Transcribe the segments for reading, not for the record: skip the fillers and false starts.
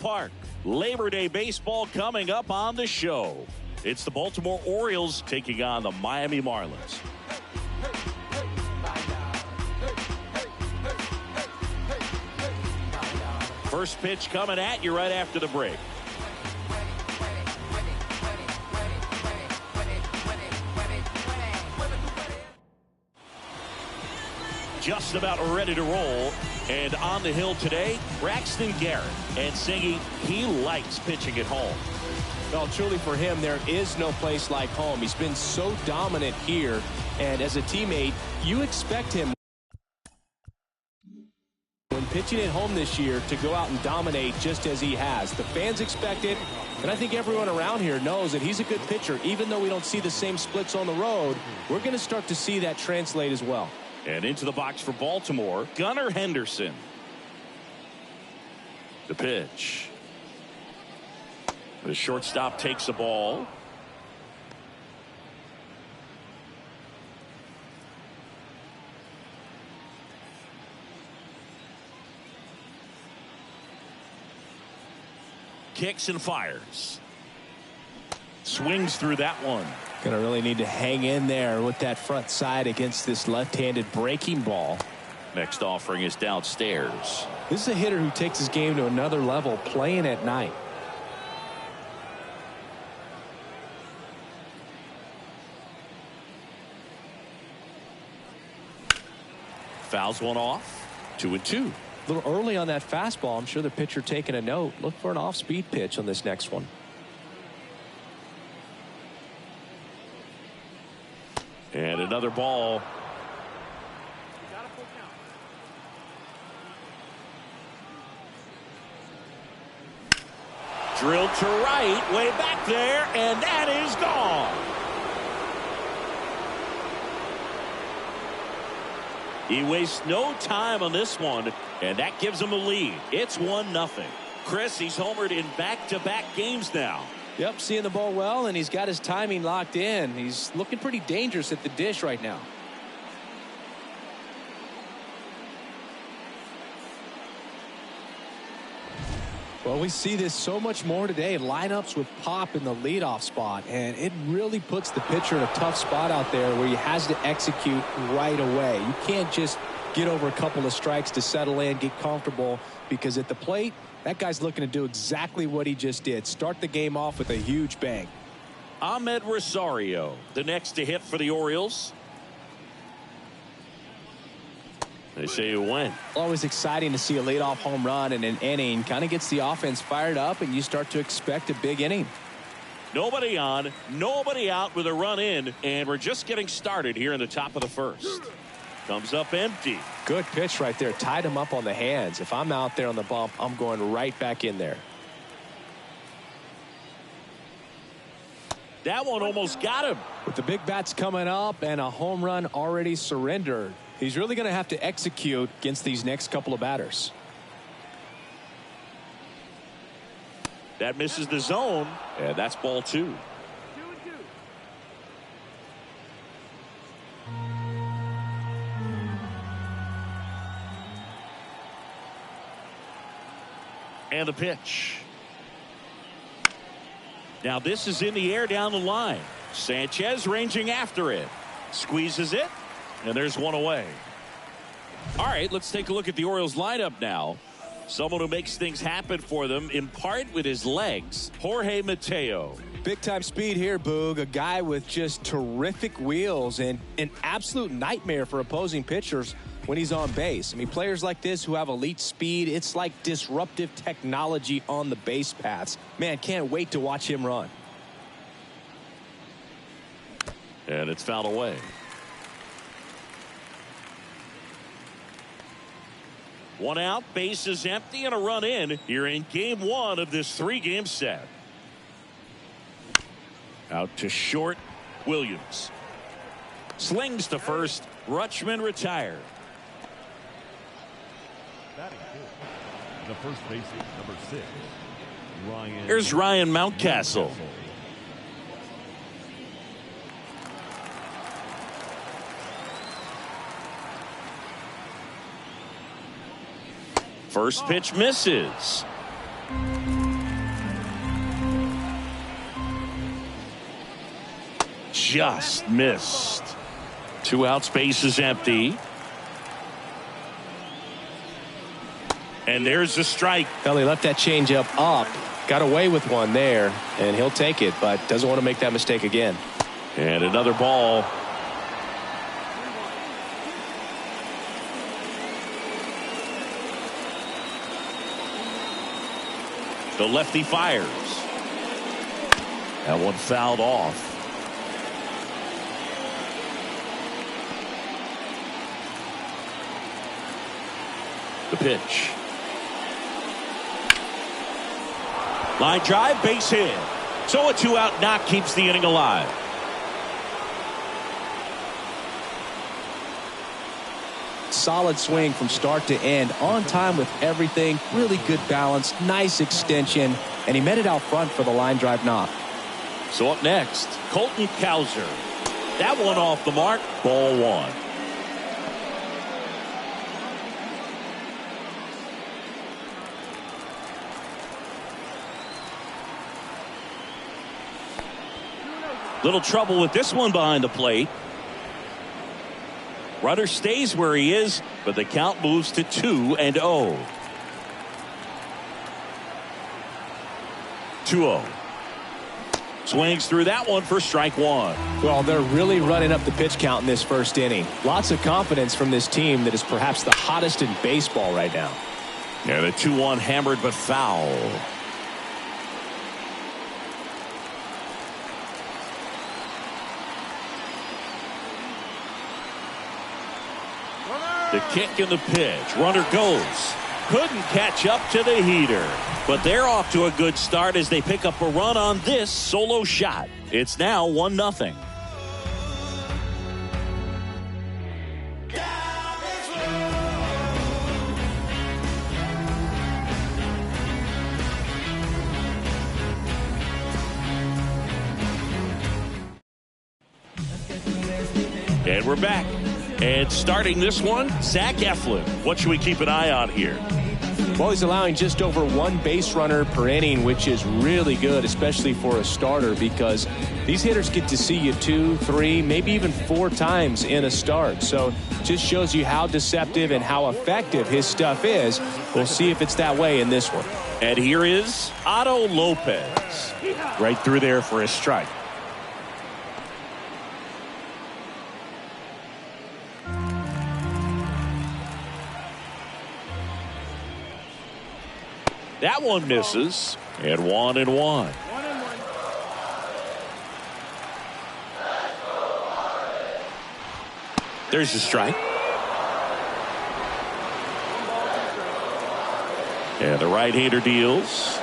Park. Labor Day baseball coming up on the show. It's the Baltimore Orioles taking on the Miami Marlins. First pitch coming at you right after the break. Just about ready to roll. And on the hill today, Braxton Garrett, and singing he likes pitching at home. Well, truly for him, there is no place like home. He's been so dominant here, and as a teammate, you expect him when pitching at home this year to go out and dominate just as he has. The fans expect it, and I think everyone around here knows that he's a good pitcher. Even though we don't see the same splits on the road, we're going to start to see that translate as well. And into the box for Baltimore, Gunnar Henderson. The pitch. The shortstop takes the ball. Kicks and fires. Swings through that one. Going to really need to hang in there with that front side against this left-handed breaking ball. Next offering is downstairs. This is a hitter who takes his game to another level playing at night. Fouls one off. 2-2. A little early on that fastball. I'm sure the pitcher taking a note. Look for an off-speed pitch on this next one. And another ball. Drilled to right, way back there, and that is gone. He wastes no time on this one, and that gives him a lead. It's 1-0. Chris, he's homered in back-to-back games now. Yep, seeing the ball well, and he's got his timing locked in. He's looking pretty dangerous at the dish right now. Well, we see this so much more today. Lineups with pop in the leadoff spot, and it really puts the pitcher in a tough spot out there where he has to execute right away. You can't just get over a couple of strikes to settle in, get comfortable, because at the plate, that guy's looking to do exactly what he just did. Start the game off with a huge bang. Ahmed Rosario, the next to hit for the Orioles. They say you win. Always exciting to see a leadoff home run in an inning. Kind of gets the offense fired up, and you start to expect a big inning. Nobody on, nobody out with a run in, and we're just getting started here in the top of the first. Comes up empty. Good pitch right there. Tied him up on the hands. If I'm out there on the bump, I'm going right back in there. That one almost got him. With the big bats coming up and a home run already surrendered, he's really going to have to execute against these next couple of batters. That misses the zone, and that's ball 2. And the pitch. Now this is in the air down the line. Sanchez ranging after it. Squeezes it. And there's one away. All right, let's take a look at the Orioles lineup now. Someone who makes things happen for them, in part with his legs, Jorge Mateo. Big time speed here, Boog. A guy with just terrific wheels and an absolute nightmare for opposing pitchers when he's on base. I mean, players like this who have elite speed, it's like disruptive technology on the base paths. Man, can't wait to watch him run. And it's fouled away. One out, bases empty, and a run in here in game 1 of this 3-game set. Out to short, Williams. Slings to first, Rutschman retired. The first baseman, number 6, Ryan. Here's Ryan Mountcastle. First pitch misses. just missed. 2 outs, base is empty. And there's the strike. Well, he left that changeup up, got away with one there, and he'll take it, but doesn't want to make that mistake again. And another ball. The lefty fires. That one fouled off. The pitch. Line drive, base hit. So a 2-out knock keeps the inning alive. Solid swing from start to end, on time with everything, really good balance, nice extension, and he met it out front for the line drive knock. So up next, Colton Cowser. That one off the mark, ball 1. Little trouble with this one behind the plate. Runner stays where he is, but the count moves to 2-0. 2-0. Swings through that one for strike 1. Well, they're really running up the pitch count in this first inning. Lots of confidence from this team that is perhaps the hottest in baseball right now. Yeah, the 2-1 hammered but foul. The kick and the pitch. Runner goes. Couldn't catch up to the heater. But they're off to a good start as they pick up a run on this solo shot. It's now 1-0. And we're back. And starting this one, Zach Eflin. What should we keep an eye on here? Well, he's allowing just over 1 base runner per inning, which is really good, especially for a starter, because these hitters get to see you 2, 3, maybe even 4 times in a start. So just shows you how deceptive and how effective his stuff is. We'll see if it's that way in this one. And here is Otto Lopez. Right through there for a strike. That one misses. And 1-1. There's the strike. And the right-hander deals.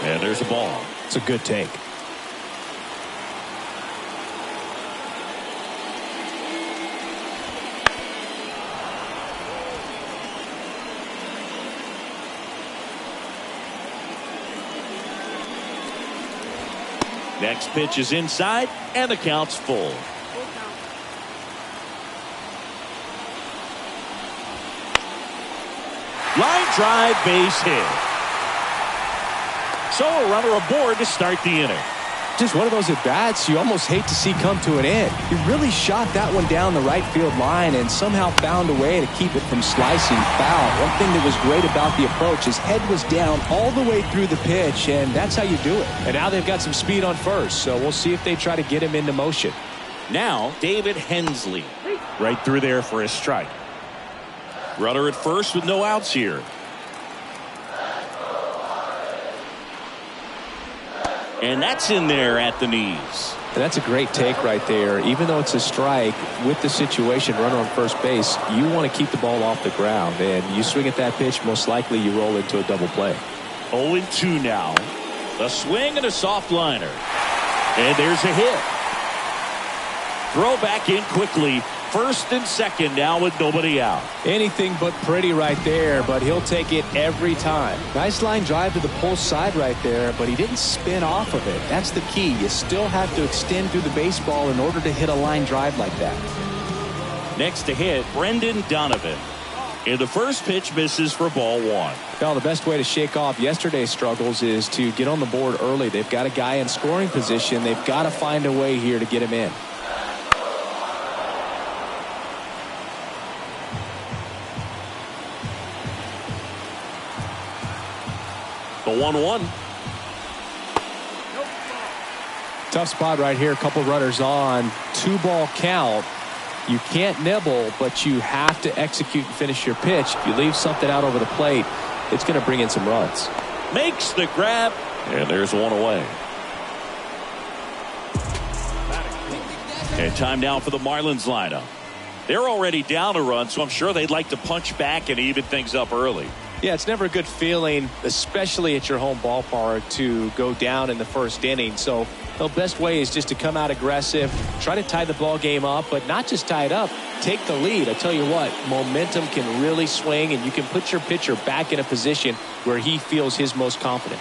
And there's a ball. It's a good take. Next pitch is inside, and the count's full. Line drive, base hit. So a runner aboard to start the inning. Just one of those at-bats you almost hate to see come to an end. He really shot that one down the right field line and somehow found a way to keep it from slicing foul. One thing that was great about the approach, his head was down all the way through the pitch, and that's how you do it. And now they've got some speed on first, so we'll see if they try to get him into motion. Now David Hensley. Right through there for a strike. Runner at first with no outs here. And that's in there at the knees. And that's a great take right there. Even though it's a strike, with the situation, runner on first base, you want to keep the ball off the ground. And you swing at that pitch, most likely you roll into a double play. 0-2 now. A swing and a soft liner. And there's a hit. Throw back in quickly. First and second now with nobody out. Anything but pretty right there, but he'll take it every time. Nice line drive to the pull side right there, but he didn't spin off of it. That's the key. You still have to extend through the baseball in order to hit a line drive like that. Next to hit, Brendan Donovan. And the first pitch misses for ball one. Well, the best way to shake off yesterday's struggles is to get on the board early. They've got a guy in scoring position. They've got to find a way here to get him in. The 1-1. Tough spot right here. A couple runners on. 2-ball count. You can't nibble, but you have to execute and finish your pitch. If you leave something out over the plate, it's going to bring in some runs. Makes the grab, and there's one away. And time now for the Marlins lineup. They're already down a run, so I'm sure they'd like to punch back and even things up early. Yeah, it's never a good feeling, especially at your home ballpark, to go down in the first inning. So the best way is just to come out aggressive, try to tie the ball game up, but not just tie it up, take the lead. I tell you what, momentum can really swing, and you can put your pitcher back in a position where he feels his most confident.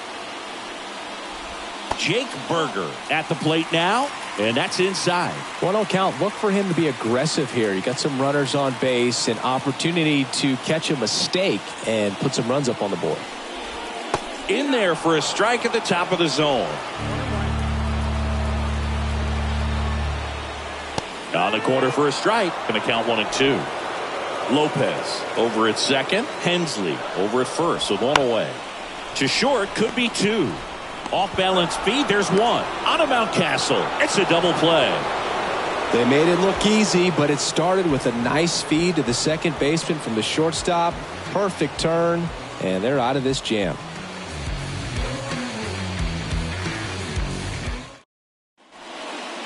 Jake Berger at the plate now, and that's inside. 1-0 count. Look for him to be aggressive here. You got some runners on base, an opportunity to catch a mistake and put some runs up on the board. In there for a strike at the top of the zone. On the corner for a strike. Going to count 1-2. Lopez over at second. Hensley over at first with one away. To short, could be two. Off balance feed, there's one. On to Mountcastle. It's a double play. They made it look easy, but it started with a nice feed to the second baseman from the shortstop. Perfect turn, and they're out of this jam.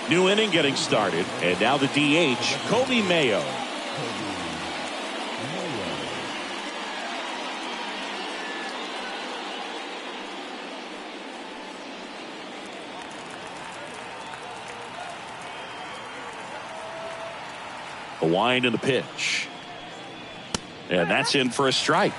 New inning getting started, and now the DH, Kobe Mayo. The wind and the pitch. And that's in for a strike.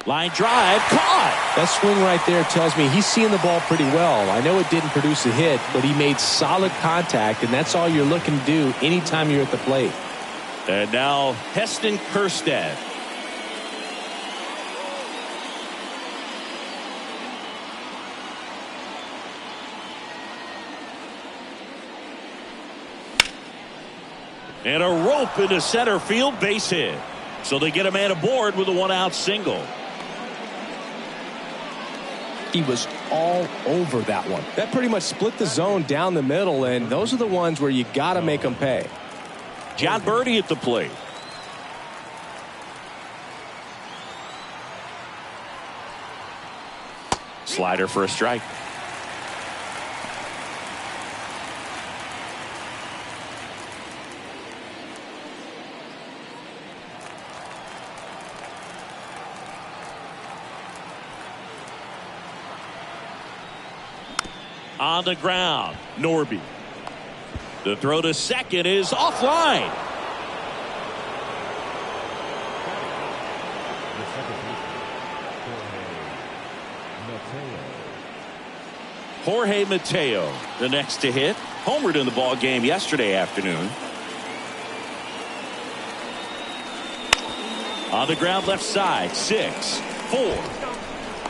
Line drive, caught. That swing right there tells me he's seeing the ball pretty well. I know it didn't produce a hit, but he made solid contact, and that's all you're looking to do anytime you're at the plate. And now Heston Kjerstad. And a rope into center field, base hit. So they get a man aboard with a one-out single. He was all over that one. That pretty much split the zone down the middle, and those are the ones where you got to make them pay. John Birdie at the plate. Slider for a strike. On the ground, Norby. The throw to second is offline. Jorge Mateo, the next to hit. Homered in the ball game yesterday afternoon. On the ground left side, 6, 4,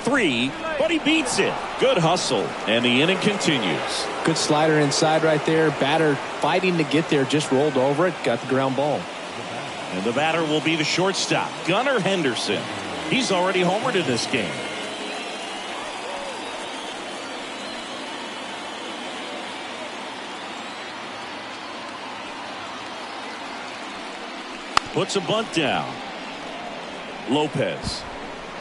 3, but he beats it. Good hustle, and the inning continues. Good slider inside right there. Batter fighting to get there, just rolled over it, got the ground ball. And the batter will be the shortstop, Gunnar Henderson. He's already homered in this game. Puts a bunt down. Lopez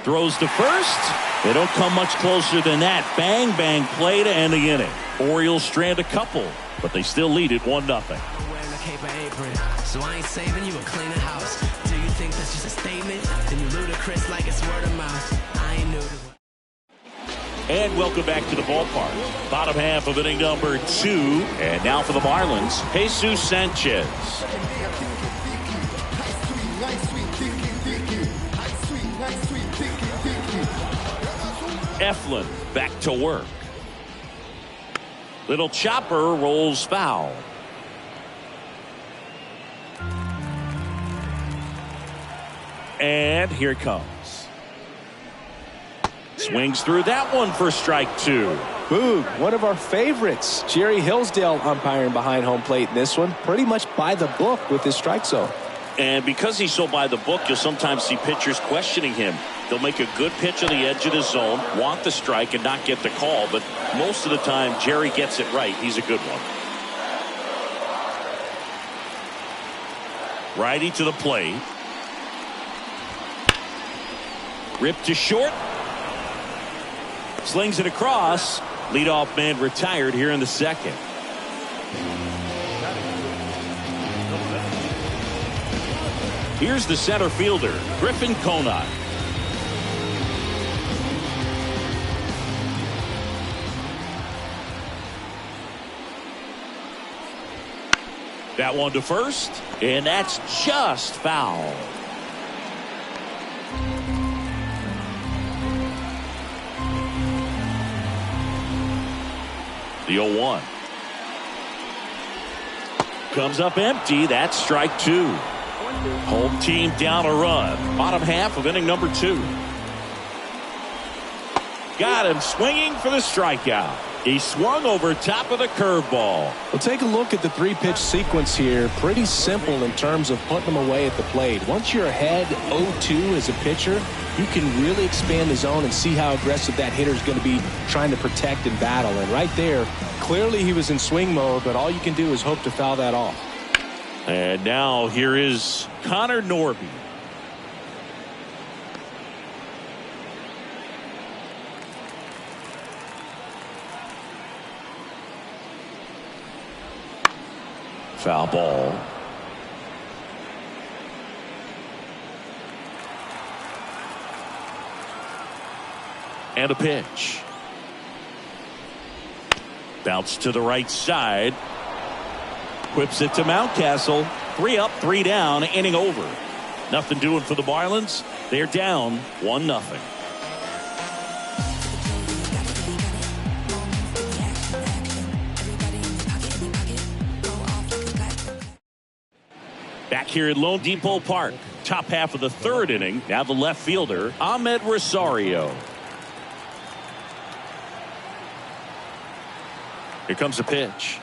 throws to first. They don't come much closer than that. Bang, bang play to end the inning. Orioles strand a couple, but they still lead it 1-0. So I ain't saving you a cleaner house. Do you think that's just a statement? Then you ludicrous like it's word of mouth. I ain't new to it. And welcome back to the ballpark. Bottom half of inning number 2. And now for the Marlins, Jesus Sanchez. Eflin back to work. Little chopper rolls foul. And here it comes. Swings through that one for strike 2. Boog, one of our favorites. Jerry Hillsdale umpiring behind home plate in this one. Pretty much by the book with his strike zone. And because he's so by the book, you'll sometimes see pitchers questioning him. They'll make a good pitch on the edge of the zone, want the strike, and not get the call. But most of the time, Jerry gets it right. He's a good one. Righty to the plate. Ripped to short. Slings it across. Leadoff man retired here in the second. Here's the center fielder, Griffin Conant. That one to first, and that's just foul. The 0-1. Comes up empty. That's strike 2. Home team down a run. Bottom half of inning number 2. Got him swinging for the strikeout. He swung over top of the curveball. Well, take a look at the 3-pitch sequence here. Pretty simple in terms of putting them away at the plate. Once you're ahead 0-2 as a pitcher, you can really expand the zone and see how aggressive that hitter is going to be trying to protect and battle. And right there, clearly he was in swing mode, but all you can do is hope to foul that off. And now here is Connor Norby. Foul ball. And a pitch. Bounce to the right side. Whips it to Mountcastle. 3 up, 3 down, inning over. Nothing doing for the Marlins. They're down 1-0. Back here at Lone Depot Park. Top half of the 3rd inning. Now the left fielder, Ahmed Rosario. Here comes a pitch.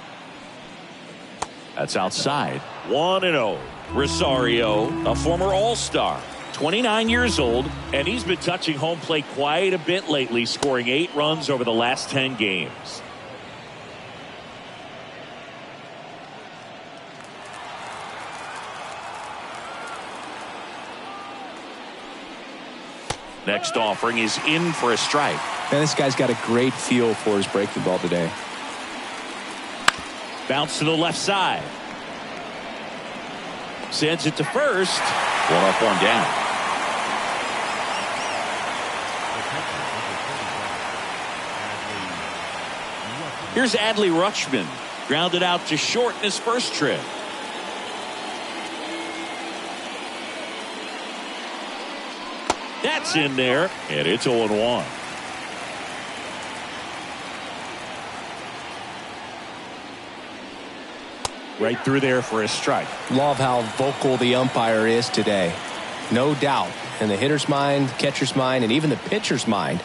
That's outside. 1-0. Rosario, a former All-Star, 29 years old, and he's been touching home plate quite a bit lately, scoring 8 runs over the last 10 games. Next offering is in for a strike. Man, this guy's got a great feel for his breaking ball today. Bounce to the left side. Sends it to first. 1 up, 1 down. Here's Adley Rutschman. Grounded out to short in his first trip. That's in there, and it's 0-1. Right through there for a strike. Love how vocal the umpire is today. No doubt in the hitter's mind, catcher's mind, and even the pitcher's mind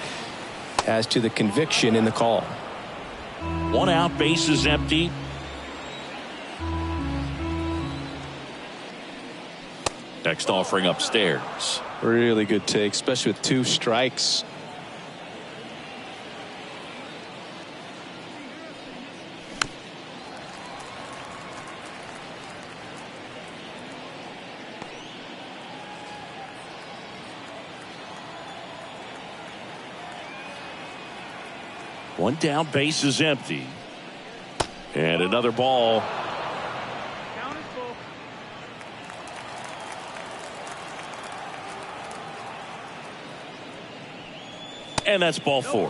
as to the conviction in the call. 1 out, bases empty. Next offering upstairs. Really good take, especially with 2 strikes. One down, base is empty. And another ball. And that's ball 4.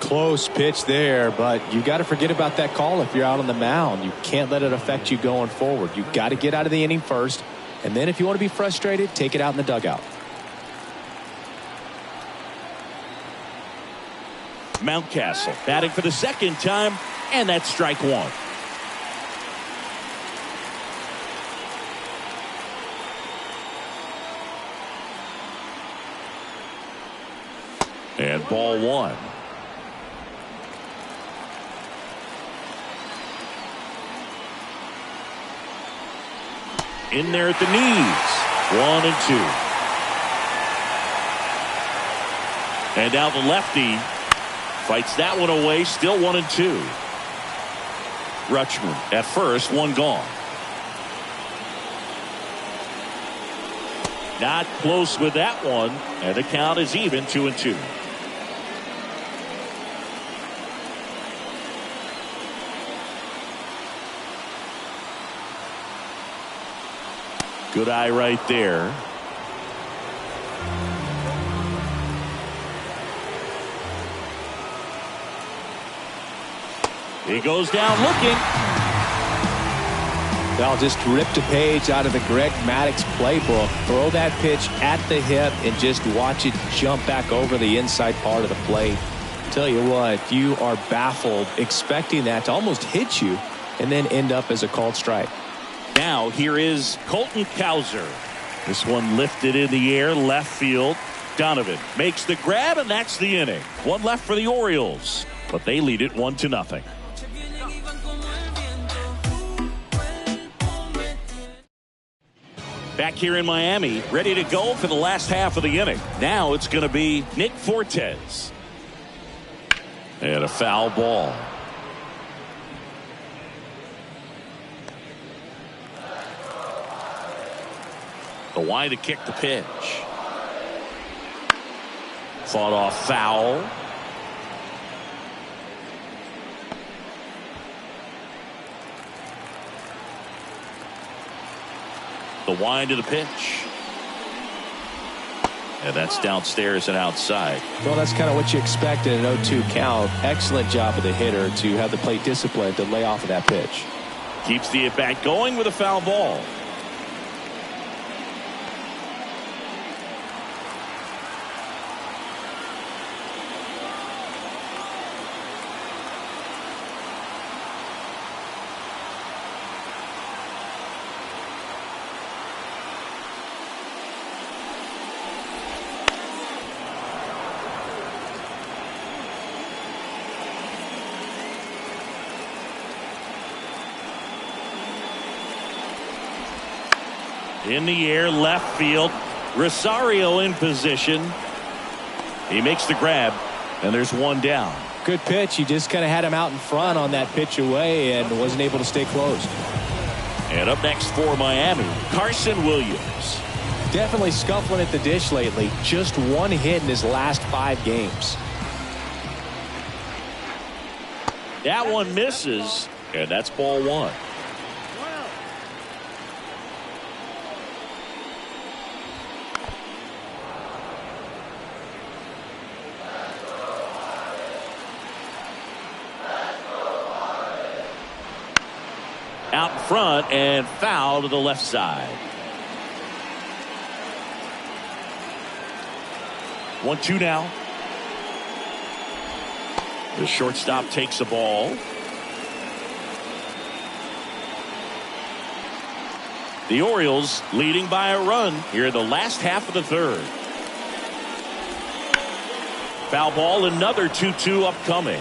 Close pitch there, but you got to forget about that call if you're out on the mound. You can't let it affect you going forward. You got to get out of the inning first, and then if you want to be frustrated, take it out in the dugout. Mountcastle batting for the second time, and that's strike one. And ball one. In there at the knees. 1-2. And now the lefty fights that one away. Still 1-2. Rutschman at first, one gone. Not close with that one, and the count is even 2-2. Good eye right there. He goes down looking. They'll just ripped a page out of the Greg Maddux playbook. Throw that pitch at the hip and just watch it jump back over the inside part of the plate. Tell you what, you are baffled expecting that to almost hit you and then end up as a called strike. Now here is Colton Cowser. This one lifted in the air, left field. Donovan makes the grab, and that's the inning. One left for the Orioles, but they lead it 1-0. Back here in Miami, ready to go for the last half of the inning. Now it's going to be Nick Fortes. And a foul ball. The wide to kick the pitch. Fought off foul. The wind to the pitch. And that's downstairs and outside. Well, that's kind of what you expect in an 0-2 count. Excellent job of the hitter to have the plate discipline to lay off of that pitch. Keeps the at-bat going with a foul ball. In the air, left field. Rosario in position. He makes the grab, and there's one down. Good pitch. He just kind of had him out in front on that pitch away and wasn't able to stay close. And up next for Miami, Carson Williams. Definitely scuffling at the dish lately. Just one hit in his last 5 games. That one misses, and that's ball one. Out in front and foul to the left side. 1-2 now. The shortstop takes the ball. The Orioles leading by a run here in the last half of the third. Foul ball, another 2-2 upcoming.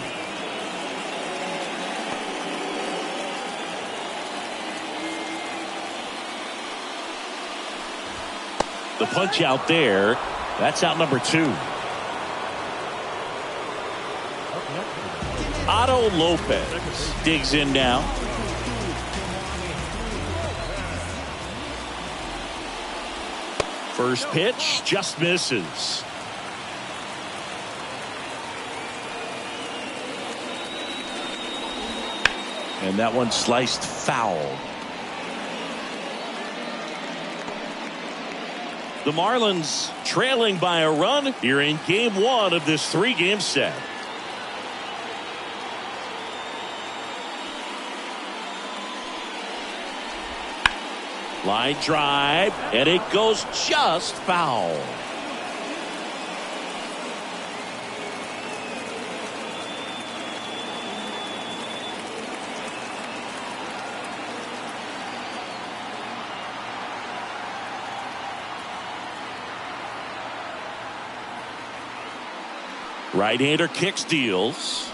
The punch out there. That's out number 2. Otto Lopez digs in now. First pitch just misses. And that one sliced foul. The Marlins trailing by a run here in game 1 of this 3-game set. Line drive, and it goes just foul. Right-hander kick steals.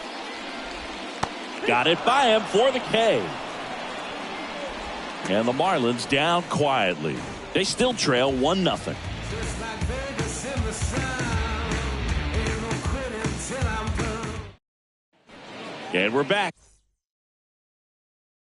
Got it by him for the K. And the Marlins down quietly. They still trail 1-0. And we're back.